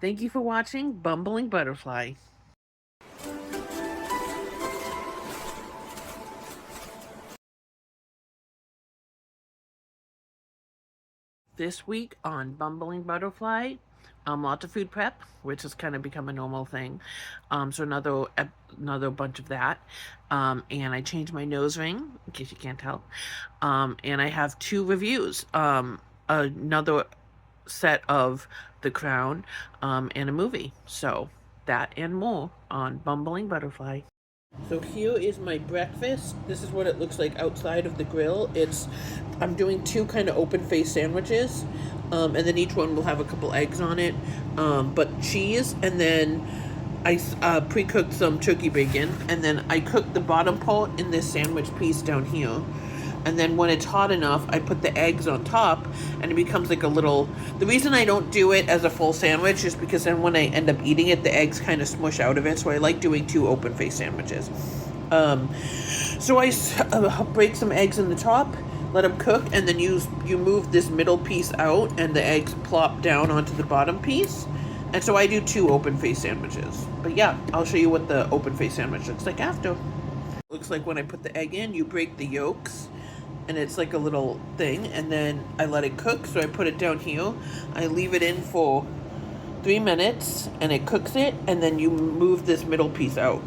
Thank you for watching Bumbling Butterfly. This week on Bumbling Butterfly, lots of food prep, which has kind of become a normal thing. So another bunch of that. And I changed my nose ring, in case you can't tell. And I have 2 reviews. Another set of The Crown, and a movie. So that and more on Bumbling Butterfly. So here is my breakfast. This is what it looks like outside of the grill. I'm doing 2 kind of open face sandwiches, and then each one will have a couple eggs on it, but cheese, and then I pre-cooked some turkey bacon, and then I cooked the bottom part in this sandwich piece down here. And then when it's hot enough, I put the eggs on top, and it becomes like a little... The reason I don't do it as a full sandwich is because then when I end up eating it, the eggs kind of smush out of it, so I like doing 2 open-faced sandwiches. So I break some eggs in the top, let them cook, and then you move this middle piece out, and the eggs plop down onto the bottom piece. And so I do 2 open-faced sandwiches. But yeah, I'll show you what the open-faced sandwich looks like after. Looks like when I put the egg in, you break the yolks, and it's like a little thing, and then I let it cook. So I put it down here, I leave it in for 3 minutes, and it cooks it, and then you move this middle piece out.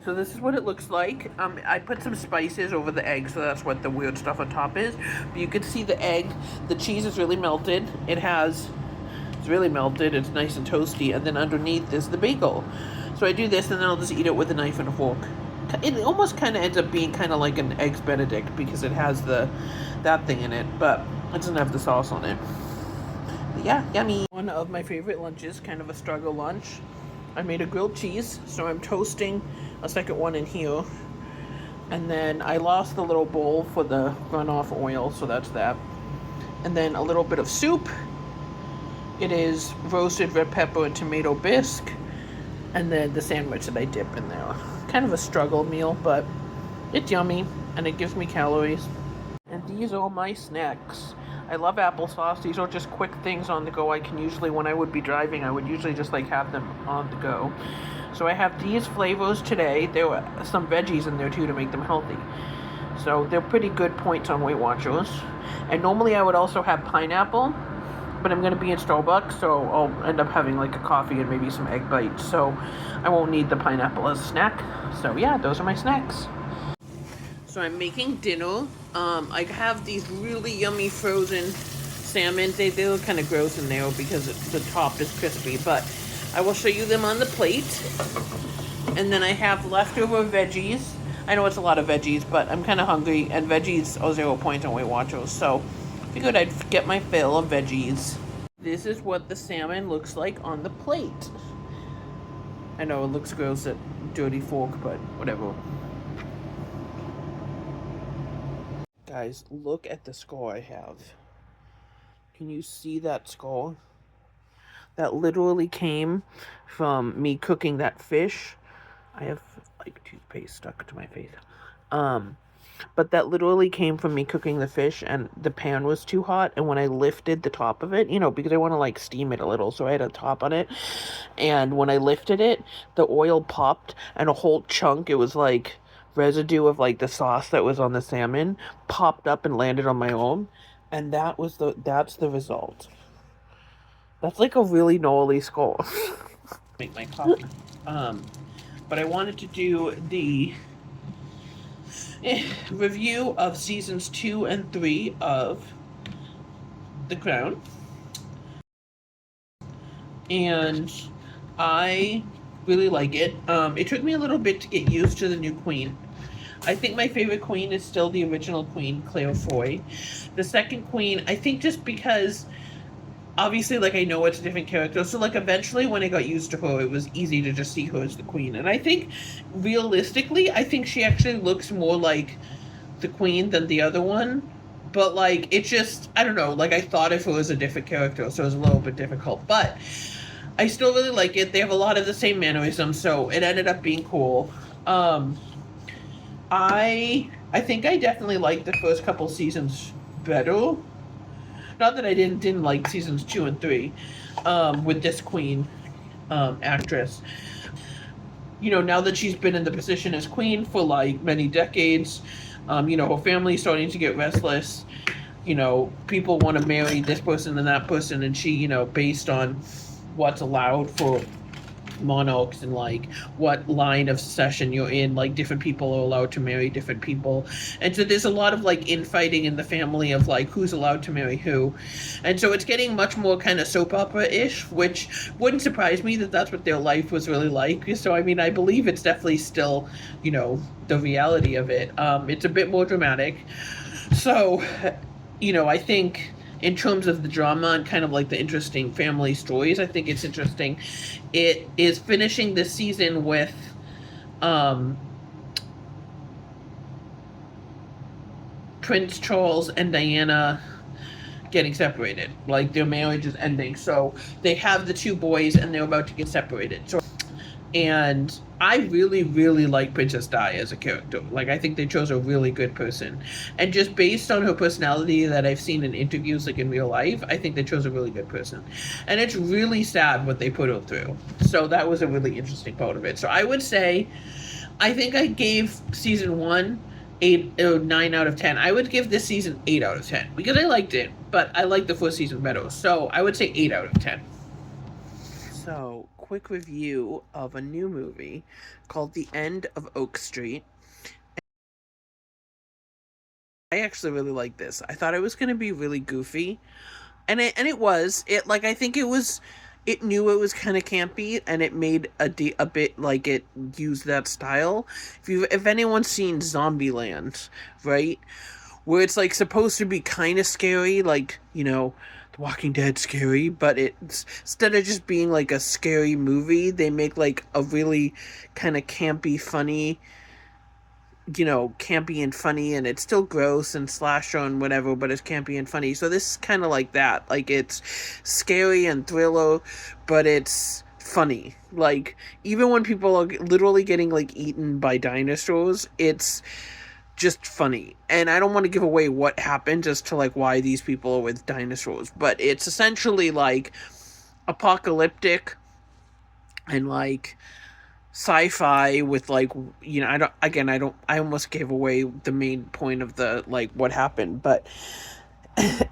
So this is what it looks like. I put some spices over the egg, so that's what the weird stuff on top is. But you can see the egg, the cheese is really melted. It's really melted, it's nice and toasty, and then underneath is the bagel. So I do this, and then I'll just eat it with a knife and a fork. It almost kind of ends up being kind of like an Eggs Benedict because it has that thing in it, but it doesn't have the sauce on it. But yeah, yummy. One of my favorite lunches, kind of a struggle lunch. I made a grilled cheese, so I'm toasting a second one in here. And then I lost the little bowl for the runoff oil, so that's that. And then a little bit of soup. It is roasted red pepper and tomato bisque. And then the sandwich that I dip in there. Kind of a struggle meal, but it's yummy and it gives me calories. And these are my snacks. I love applesauce. These are just quick things on the go. I can usually, when I would be driving, I would usually just like have them on the go. So I have these flavors today. There were some veggies in there too to make them healthy. So they're pretty good points on Weight Watchers. And normally I would also have pineapple, but I'm going to be in Starbucks, so I'll end up having like a coffee and maybe some egg bites, so I won't need the pineapple as a snack. So yeah, those are my snacks. So I'm making dinner. I have these really yummy frozen salmon. They look kind of gross in there because the top is crispy, but I will show you them on the plate. And then I have leftover veggies. I know it's a lot of veggies, but I'm kind of hungry, and veggies are 0 points on Weight Watchers, so figured I'd get my fill of veggies. This is what the salmon looks like on the plate. I know it looks gross at dirty fork, but whatever. Guys, look at the score I have. Can you see that score? That literally came from me cooking that fish. I have like toothpaste stuck to my face. But that literally came from me cooking the fish, and the pan was too hot, and when I lifted the top of it, because I want to like steam it a little, so I had a top on it, and when I lifted it, the oil popped, and a whole chunk, it was like residue of like the sauce that was on the salmon, popped up and landed on my arm, and that's the result. That's like a really gnarly score. Make my coffee. But I wanted to do the review of seasons 2 and 3 of The Crown, and I really like it. It took me a little bit to get used to the new queen. I think my favorite queen is still the original queen, Claire Foy. The second queen, I think just because obviously, like, I know it's a different character, so, like, eventually when I got used to her, it was easy to just see her as the queen. And I think, realistically, I think she actually looks more like the queen than the other one. But, like, it just, I don't know, like, I thought if it was a different character, so it was a little bit difficult. But I still really like it. They have a lot of the same mannerisms, so it ended up being cool. I think I definitely liked the first couple seasons better. Not that I didn't like seasons 2 and 3, with this queen actress. Now that she's been in the position as queen for like many decades, her family's starting to get restless. People want to marry this person and that person, and she, based on what's allowed for monarchs and like what line of succession you're in, like different people are allowed to marry different people, and so there's a lot of like infighting in the family of like who's allowed to marry who, and so it's getting much more kind of soap opera-ish, which wouldn't surprise me that that's what their life was really like. So I mean, I believe it's definitely still, the reality of it. It's a bit more dramatic. So I think in terms of the drama and kind of like the interesting family stories, I think it's interesting. It is finishing this season with um, Prince Charles and Diana getting separated. Like their marriage is ending. So they have the two boys and they're about to get separated. And I really, really like Princess Di as a character. Like, I think they chose a really good person. And just based on her personality that I've seen in interviews, like in real life, I think they chose a really good person. And it's really sad what they put her through. So that was a really interesting part of it. So I would say, I think I gave season one 9 out of 10. I would give this season 8 out of 10 because I liked it, but I liked the first season better. So I would say 8 out of 10. So, quick review of a new movie called The End of Oak Street. I actually really like this. I thought it was going to be really goofy, and it was. I think it knew it was kind of campy, and it made a bit like it used that style. If anyone's seen Zombieland, right, where it's like supposed to be kind of scary, like The Walking Dead scary, but it's instead of just being like a scary movie, they make like a really kind of campy, funny, campy and funny, and it's still gross and slasher and whatever, but it's campy and funny. So this is kind of like that. Like it's scary and thriller, but it's funny. Like even when people are literally getting like eaten by dinosaurs, it's just funny. And I don't want to give away what happened as to like why these people are with dinosaurs, but it's essentially like apocalyptic and like sci-fi with like I almost gave away the main point of the like what happened, but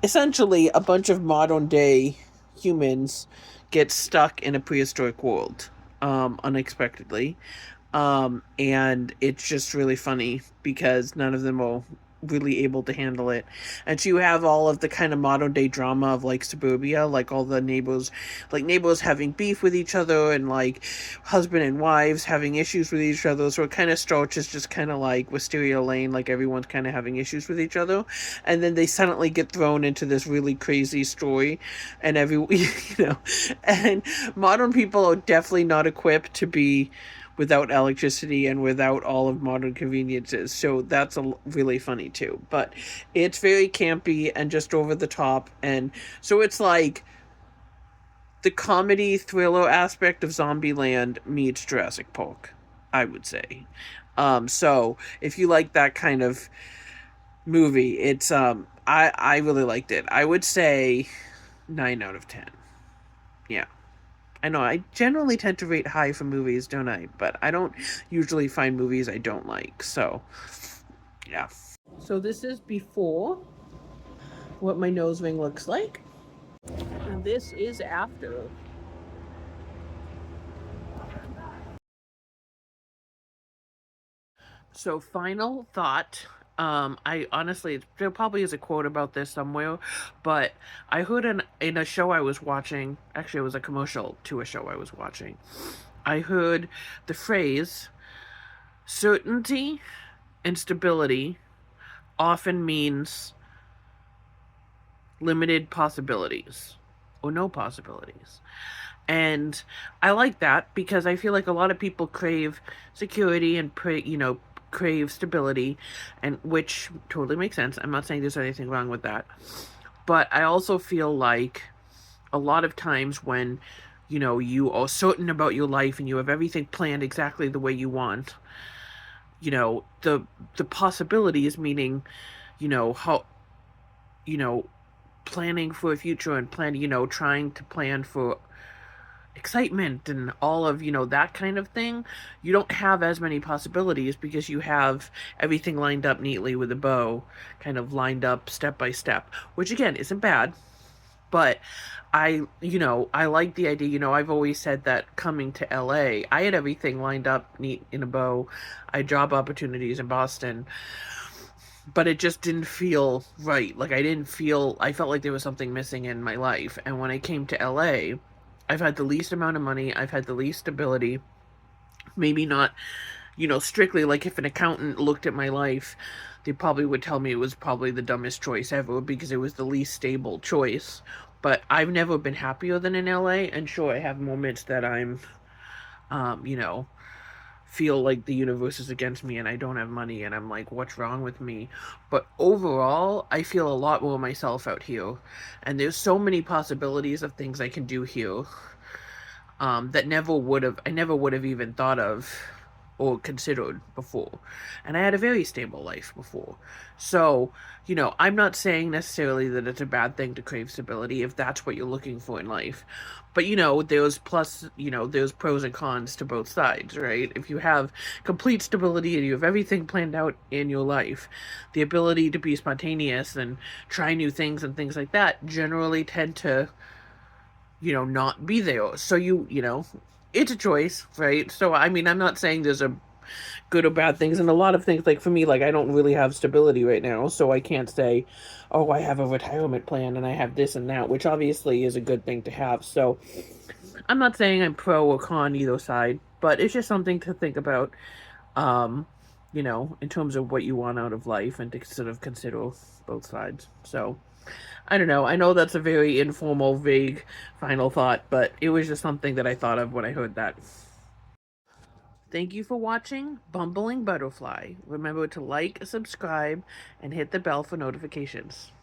essentially a bunch of modern day humans get stuck in a prehistoric world unexpectedly, and it's just really funny because none of them are really able to handle it. And so you have all of the kind of modern day drama of like suburbia, like all the neighbors having beef with each other, and like husband and wives having issues with each other. So it kind of starts as just kind of like Wisteria Lane, like everyone's kind of having issues with each other, and then they suddenly get thrown into this really crazy story, and and modern people are definitely not equipped to be without electricity and without all of modern conveniences. So that's really funny too. But it's very campy and just over the top. And so it's like the comedy thriller aspect of Zombieland meets Jurassic Park, I would say. So if you like that kind of movie, it's I really liked it. I would say 9 out of 10. Yeah. I know I generally tend to rate high for movies, don't I? But I don't usually find movies I don't like. So, yeah. So this is before what my nose ring looks like. And this is after. So final thought. I honestly, there probably is a quote about this somewhere, but I heard in a show I was watching, actually it was a commercial to a show I was watching, I heard the phrase, certainty and stability often means limited possibilities or no possibilities. And I like that because I feel like a lot of people crave security and crave stability, and which totally makes sense. I'm not saying there's anything wrong with that. But I also feel like a lot of times when you are certain about your life and you have everything planned exactly the way you want, the possibilities, meaning how you know planning for a future and trying to plan for excitement and all of, that kind of thing, you don't have as many possibilities because you have everything lined up neatly with a bow, kind of lined up step by step, which again isn't bad. But I like the idea. I've always said that coming to LA, I had everything lined up neat in a bow. I had job opportunities in Boston, but it just didn't feel right. Like I felt like there was something missing in my life. And when I came to LA, I've had the least amount of money, I've had the least stability. Maybe not, strictly like if an accountant looked at my life, they probably would tell me it was probably the dumbest choice ever because it was the least stable choice. But I've never been happier than in LA, and sure, I have moments that I'm, um, you know, feel like the universe is against me and I don't have money and I'm like, what's wrong with me? But overall, I feel a lot more myself out here. And there's so many possibilities of things I can do here, that I never would have even thought of or considered before. And I had a very stable life before. So, I'm not saying necessarily that it's a bad thing to crave stability if that's what you're looking for in life. But, there's pros and cons to both sides, right? If you have complete stability and you have everything planned out in your life, the ability to be spontaneous and try new things and things like that generally tend to not be there. So it's a choice, right? So I mean, I'm not saying there's a good or bad things, and a lot of things, like for me, like I don't really have stability right now, so I can't say, oh, I have a retirement plan and I have this and that, which obviously is a good thing to have. So I'm not saying I'm pro or con either side, but it's just something to think about, um, in terms of what you want out of life and to sort of consider both sides. So I don't know. I know that's a very informal, vague final thought, but it was just something that I thought of when I heard that. Thank you for watching Bumbling Butterfly. Remember to like, subscribe, and hit the bell for notifications.